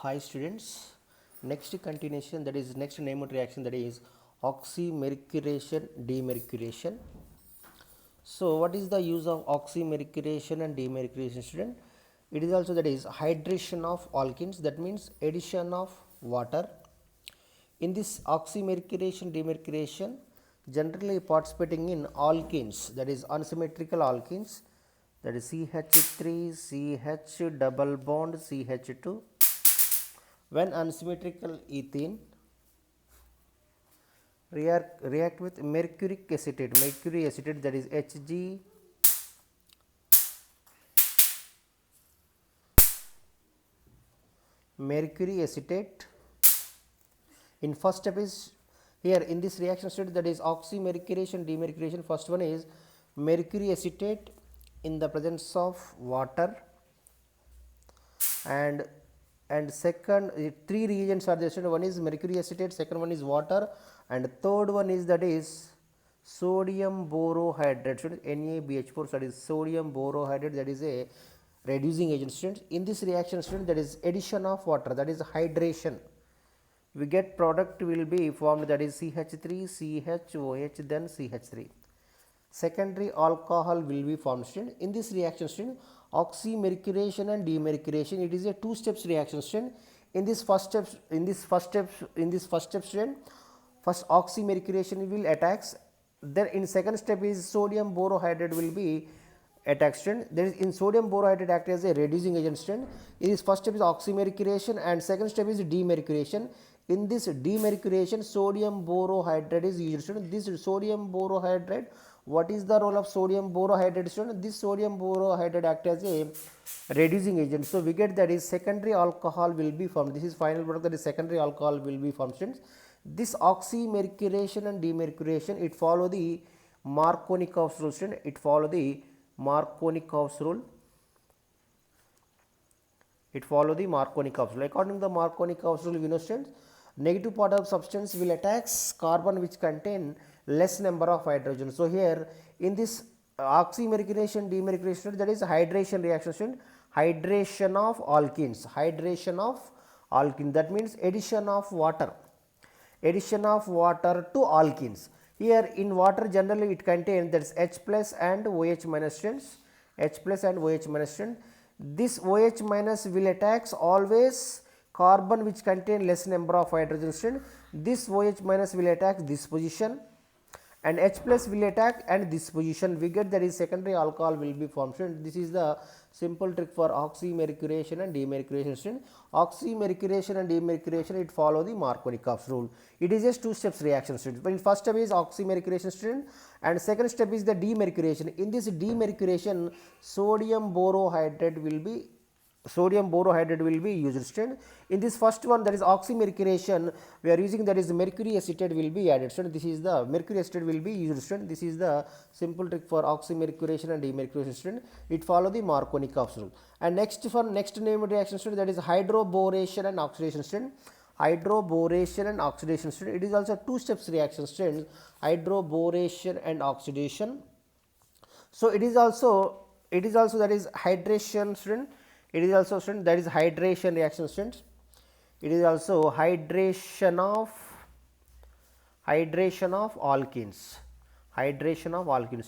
Hi students, next continuation, that is next Neymar reaction, that is oxymercuration demercuration. So what is the use of oxymercuration and demercuration, student? It is also, that is hydration of alkenes, that means addition of water. In this oxymercuration demercuration, generally participating in alkenes, that is unsymmetrical alkenes, that is CH3 CH double bond CH2. When unsymmetrical ethene react with mercuric acetate, that is Hg mercury acetate. In first step is here in this reaction state, that is oxymercuration demercuration. First one is mercury acetate in the presence of water, and second three reagents are there. One is mercury acetate, second one is water, and third one is, that is sodium borohydride, students, NaBH4, that is sodium borohydride, that is a reducing agent, students. In this reaction, students, that is addition of water, that is hydration, we get product will be formed, that is CH3 CHOH then CH3. Secondary alcohol will be formed, student. In this reaction, student, oxymercuration and demercuration, it is a two steps reaction, student. In this first step, student, first oxymercuration will attacks, then in second step is sodium borohydride will be attack, student. There is in sodium borohydride act as a reducing agent, student. In this first step is oxymercuration and second step is demercuration. In this demercuration, sodium borohydride is used, student. This sodium borohydride, what is the role of sodium borohydride, student? This sodium borohydride act as a reducing agent. So we get, that is secondary alcohol will be formed. This is final product, that is secondary alcohol will be formed, students. This oxymercuration and demercuration, it follow the Markovnikov's rule, student. It follow the Markovnikov's rule. It follow the Markovnikov's rule. According to the Markovnikov's rule, we know, students, negative part of substance will attack carbon which contain less number of hydrogen. So here in this oxymercuration demercuration, that is hydration reaction, student. Hydration of alkenes, that means addition of water to alkenes. Here in water, generally it contains, that is H plus and OH minus, students. H plus and OH minus, students. This OH minus will attacks always carbon which contain less number of hydrogen, student. This OH minus will attack this position and H plus will attack and this position. We get, that is secondary alcohol will be formed, student. This is the simple trick for oxymercuration and demercuration, student. Oxymercuration and demercuration, it follow the Markovnikov's rule. It is just two steps reaction, student. But in first step is oxymercuration, student, and second step is the demercuration. In this demercuration, sodium borohydride will be used, student. In this first one, that is oxymercuration, we are using, that is mercury acetate will be added, student. This is the mercury acetate will be used, student. This is the simple trick for oxymercuration and demercuration, student. It follow the Markovnikov's rule. And next name reaction, student, that is hydroboration and oxidation, student. Hydroboration and oxidation, student. It is also two steps reaction, student. Hydroboration and oxidation. So it is also that is hydration, student. It is also, student, that is hydration reaction, students. It is also hydration of alkenes.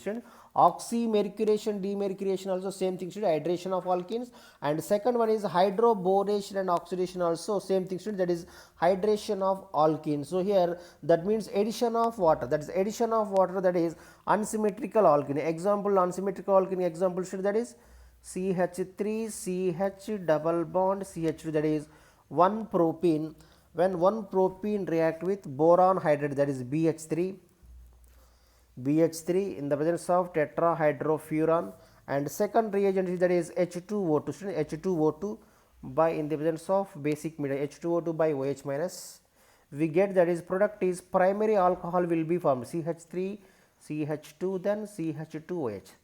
Student. Oxymercuration demercuration also same thing, student. Hydration of alkenes. And second one is hydroboration and oxidation, also same thing, student. That is hydration of alkenes. So here that means addition of water. That is addition of water. That is unsymmetrical alkene. Example unsymmetrical alkene example, student, that is CH3 CH double bond CH2, that is one propene. When one propene react with boron hydride, that is BH3 in the presence of tetrahydrofuran, and second reagent is, that is H2O2, H2O2 by in the presence of basic media, H2O2 by OH minus. We get, that is product is primary alcohol will be formed, CH3 CH2 then CH2OH.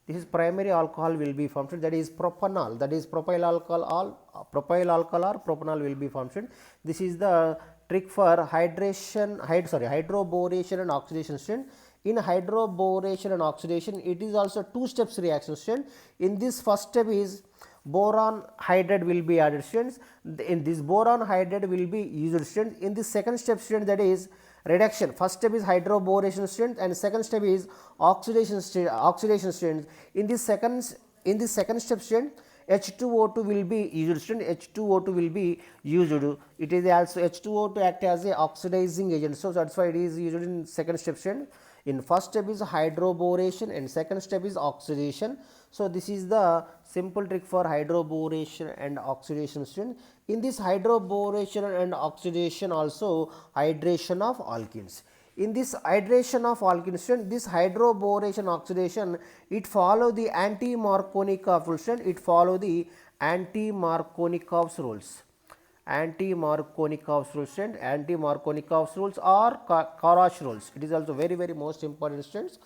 This is primary alcohol will be formed, that is propanol, that is propyl alcohol or propanol will be formed. This is the trick for hydroboration and oxidation, student. In hydroboration and oxidation, it is also two steps reaction, student. In this first step is boron hydride will be added, students. In this boron hydride will be used, students. In the second step, students, that is reduction. First step is hydroboration, students, and second step is oxidation, students. In this second step, students, H2O2 will be used, student. H2O2 will be used. It is also H2O2 act as a oxidizing agent, so that's why it is used in second step, student. In first step is hydroboration and second step is oxidation. So this is the simple trick for hydroboration and oxidation, student. In this hydroboration and oxidation also hydration of alkenes. In this hydration of alkenes, student, this hydroboration oxidation, it follow the anti-Markovnikov rules, student. It follow the anti-Markovnikov's rules. Anti-Markovnikov's rules, student. Anti-Markovnikov's rules or Karash rules. It is also very most important, students.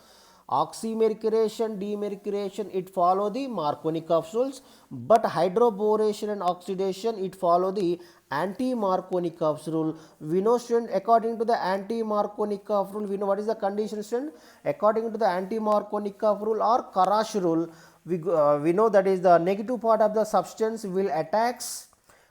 Oxymercuration, demercuration, it follow the Markovnikov's rules, but hydroboration and oxidation, it follow the anti-Markovnikov's rule. We know, student, according to the anti-Markovnikov rule, we know what is the condition, student. According to the anti-Markovnikov rule or Karash rule, we know that is the negative part of the substance will attacks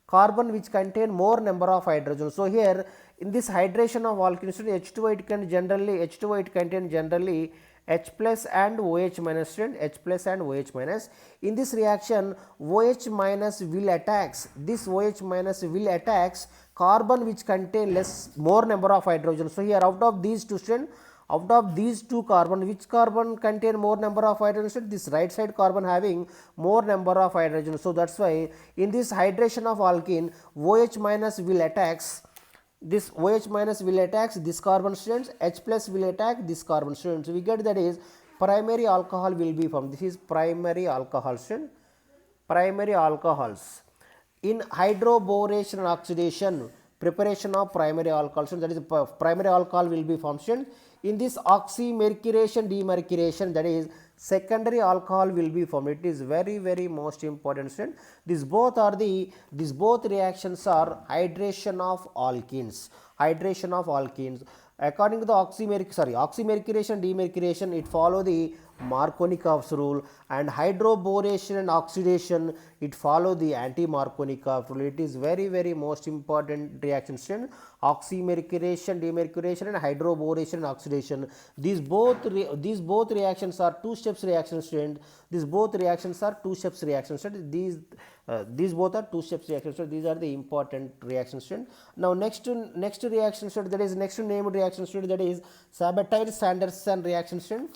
carbon which contain more number of hydrogen. So here in this hydration of alkenes, H2O it contain generally H plus and OH minus, student. H plus and OH minus. In this reaction, OH minus will attacks, this OH minus will attacks carbon which contain more number of hydrogen. So here out of these two, student, out of these two carbon, which carbon contain more number of hydrogen? This right side carbon having more number of hydrogen. So that's why in this hydration of alkene, OH minus will attacks, this OH minus will attacks this carbon, students. H plus will attack this carbon, students. So we get that is primary alcohol will be formed. This is primary alcohol, student. Primary alcohols. In hydroboration and oxidation, preparation of primary alcohol, that is primary alcohol will be formed, student. In this oxymercuration, demercuration, that is secondary alcohol will be formed. It is very most important, student. These both reactions are hydration of alkenes. Hydration of alkenes. According to the oxymercuration, demercuration, it follow the Markovnikov's rule, and hydroboration and oxidation, it follow the anti-Markovnikov rule. It is very most important reaction, student. Oxymercuration, demercuration, and hydroboration and oxidation. These both reactions are two steps reactions, student. These both reactions are two steps reactions, student. These both are two steps reactions. So these are the important reactions, student. Now next reaction, student, that is next named reaction, student, that is Sabatier-Sanderson reaction, student.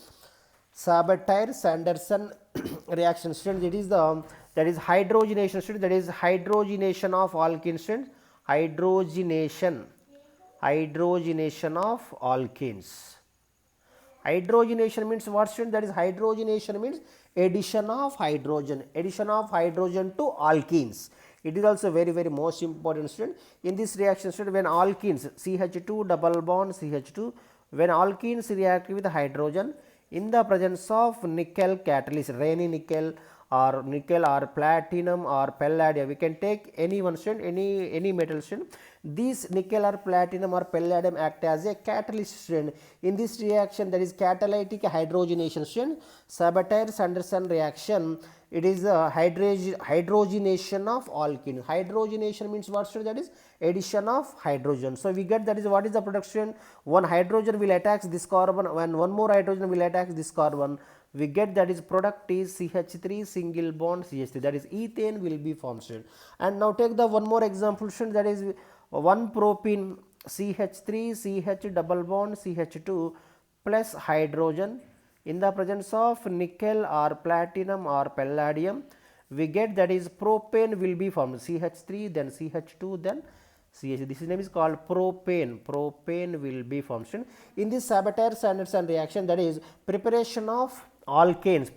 Sabatier-Sanderson reaction, student. It is that is hydrogenation, student. That is hydrogenation of alkenes, student. Hydrogenation of alkenes. Hydrogenation means what, student? That is hydrogenation means addition of hydrogen to alkenes. It is also very most important, student. In this reaction, student, when alkenes CH2 double bond CH2, when alkenes react with hydrogen in the presence of nickel catalyst, Raney nickel or platinum or palladium, we can take any one, student, any metal, student. These nickel or platinum or palladium act as a catalyst, student. In this reaction, that is catalytic hydrogenation, student. Sabatier-Sanderson reaction, it is a hydrogenation of alkene. Hydrogenation means what, student? That is addition of hydrogen. So we get that is what is the production. One hydrogen will attack this carbon, when one more hydrogen will attack this carbon, we get that is product is CH3 single bond CH3, that is ethane will be formed, student. And now take the one more example, student, that is 1 propene CH3 CH double bond CH2 plus hydrogen in the presence of nickel or platinum or palladium, we get that is propane will be formed. CH3 then CH2 then CH. This name is called propane. Propane will be formed. In this Sabatier-Sanderson reaction, that is preparation of alkanes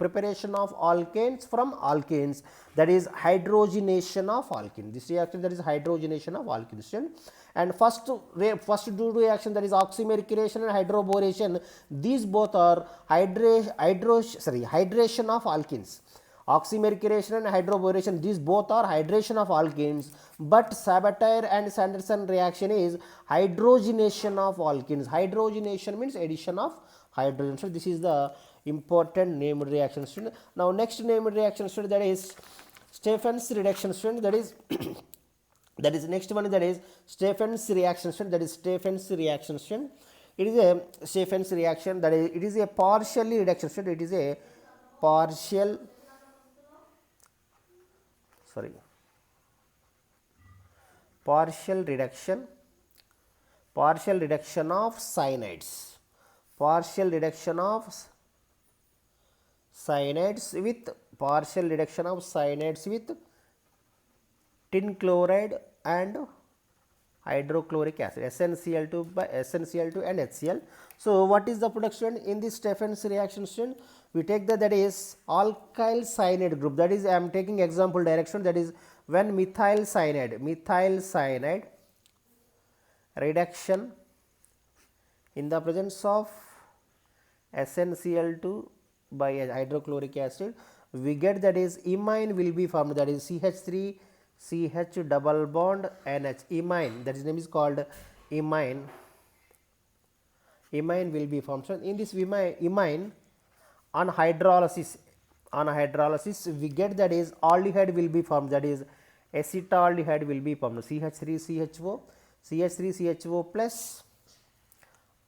from alkanes, that is hydrogenation of alkene. This reaction, that is hydrogenation of alkene. And first two reaction, that is oxymercuration and hydroboration, these both are hydration of alkenes. Oxymercuration and hydroboration, these both are hydration of alkenes, but Sabatier and Sanderson reaction is hydrogenation of alkenes. Hydrogenation means addition of hydrogen. So this is the important named reaction, student. Now next named reaction, student, that is Stephen's reduction student, that is that is next one, that is Stephen's reaction student, that is Stephen's reaction student. It is a Stephen's reaction, that is it is a partially reduction student, it is a partial, sorry, partial reduction of cyanides, partial reduction of cyanides with tin chloride and hydrochloric acid, SnCl2 by SnCl2 and HCl. So what is the production in this Stephen's reaction student? We take that is alkyl cyanide group, that is I am taking example direction, that is when methyl cyanide reduction in the presence of SnCl2 by hydrochloric acid, we get that is imine will be formed, that is CH3 CH double bond NH, imine, that is name is called imine will be formed. So in this imine on hydrolysis we get that is aldehyde will be formed, that is acetaldehyde will be formed, CH3CHO plus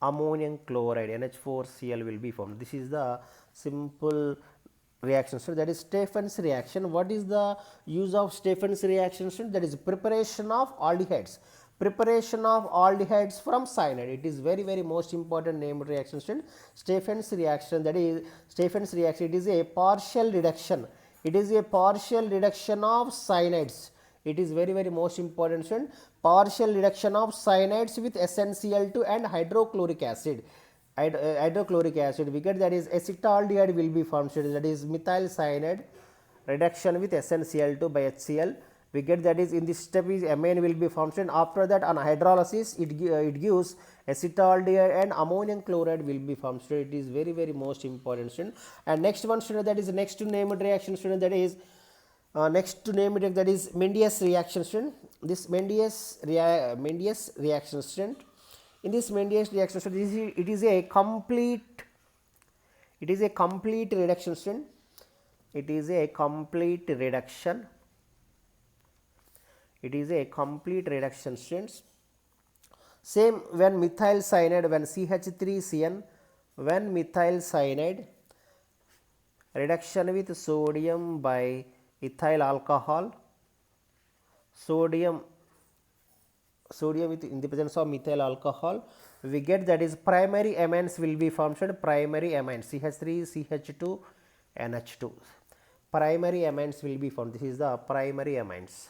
ammonium chloride NH4Cl will be formed. This is the simple reaction. So that is Stephen's reaction. What is the use of Stephen's reaction? That is preparation of aldehydes. From cyanide. It is very most important named reaction. Stephen's reaction. That is Stephen's reaction. It is a partial reduction. Of cyanides. It is very most important student. Partial reduction of cyanides with SnCl2 and hydrochloric acid. We get that is acetaldehyde will be formed, that is methyl cyanide reduction with SnCl2 by HCl. We get that is in this step is amine will be formed, and after that on hydrolysis it gives acetaldehyde and ammonium chloride will be formed. So it is very most important student. And next one student, that is next to named reaction student, that is next to name it, that is Mendius reaction student. This Mendius reaction student. In this Mendius reaction student, it is a complete reduction student. It is a complete reduction. Students. Same when methyl cyanide, when CH3CN, when methyl cyanide reduction with sodium by ethyl alcohol, sodium with in the presence of methyl alcohol, we get that is primary amines will be formed, primary amines CH3 CH2 NH2, primary amines will be formed. This is the primary amines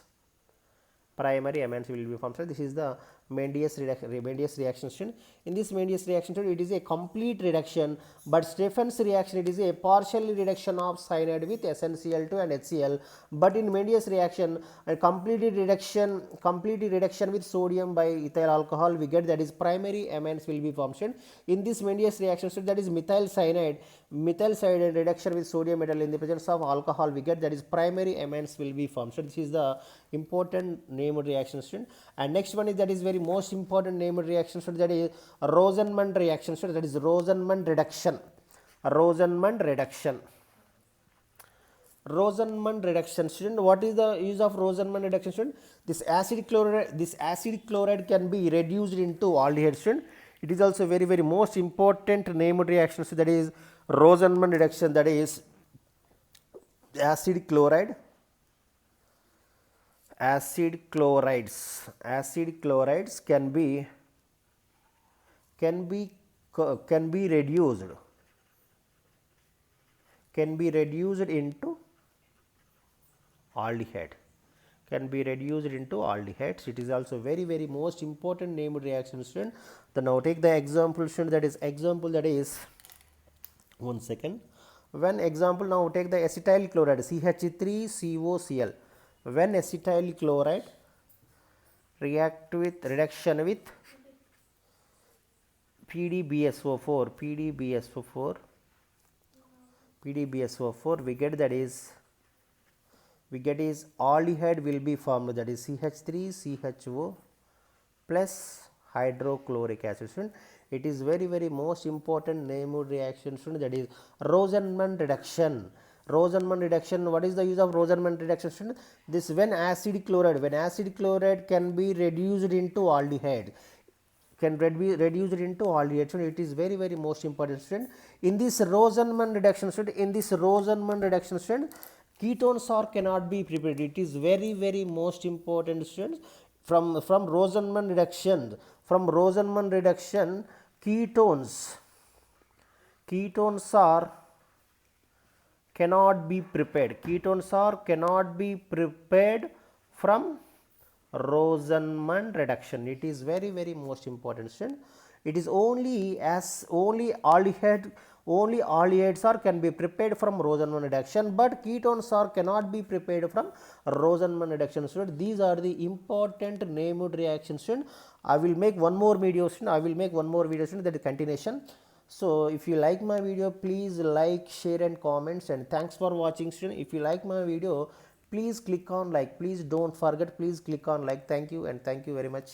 will be formed. This is the Mendius reaction. In this Mendius reaction, it is a complete reduction, but Stephen's reaction, it is a partial reduction of cyanide with SnCl2 and HCl. But in Mendius reaction, a complete reduction with sodium by ethyl alcohol, we get that is primary amines will be formed. In this Mendius reaction, that is methyl cyanide reduction with sodium metal in the presence of alcohol, we get that is primary amines will be formed. So this is the important named reaction. And next one is that is very most important named reaction, that is Rosenmund reaction, that is Rosenmund reduction. Student, what is the use of Rosenmund reduction, student? This acid chloride can be reduced into aldehyde, student. It is also very most important named reaction, so that is Rosenmund reduction, that is acid chlorides can be reduced into aldehyde. It is also very most important named reaction, student. Then now take the example, student, that is one second. When example, now take the acetyl chloride CH3COCl. When acetyl chloride reduction with PDBSO4, we get that is aldehyde will be formed, that is CH3CHO plus hydrochloric acid. It is very most important named reaction, that is Rosenmund reduction. Rosenman reduction. What is the use of Rosenman reduction, student? This when acid chloride can be reduced into aldehyde, be reduced into aldehyde. So it is very most important, student. In this Rosenman reduction, student, ketones are cannot be prepared. It is very most important, students. From Rosenman reduction, ketones are cannot be prepared. Ketones are cannot be prepared from Rosenman reduction. It is very most important, student. It is only aldehydes are can be prepared from Rosenman reduction, but ketones are cannot be prepared from Rosenman reduction, student. These are the important named reactions, student. I will make one more video, student. That is continuation. So if you like my video, please like, share and comments, and thanks for watching, student. If you like my video, please click on like. Please don't forget, please click on like. Thank you and thank you very much.